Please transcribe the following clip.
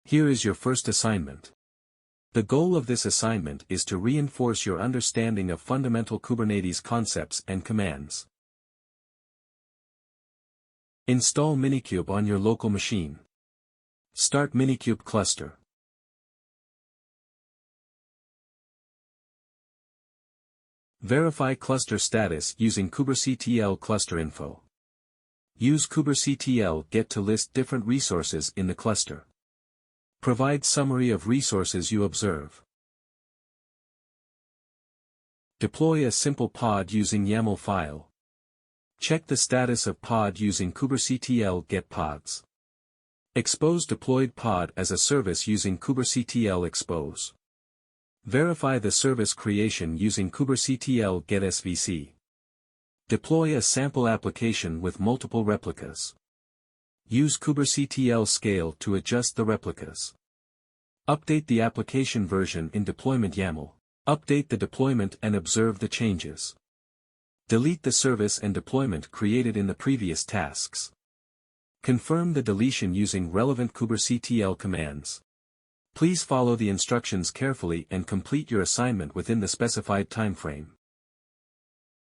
Here is your first assignment. The goal of this assignment is to reinforce your understanding of fundamental Kubernetes concepts and commands. Install Minikube on your local machine. Start Minikube cluster. Verify cluster status using kubectl cluster info. Use kubectl get to list different resources in the cluster. Provide summary of resources you observe. Deploy a simple pod using YAML file. Check the status of pod using kubectl get pods. Expose deployed pod as a service using kubectl expose. Verify the service creation using kubectl get svc. Deploy a sample application with multiple replicas. Use kubectl scale to adjust the replicas. Update the application version in deployment.yaml. Update the deployment and observe the changes. Delete the service and deployment created in the previous tasks. Confirm the deletion using relevant kubectl commands. Please follow the instructions carefully and complete your assignment within the specified timeframe.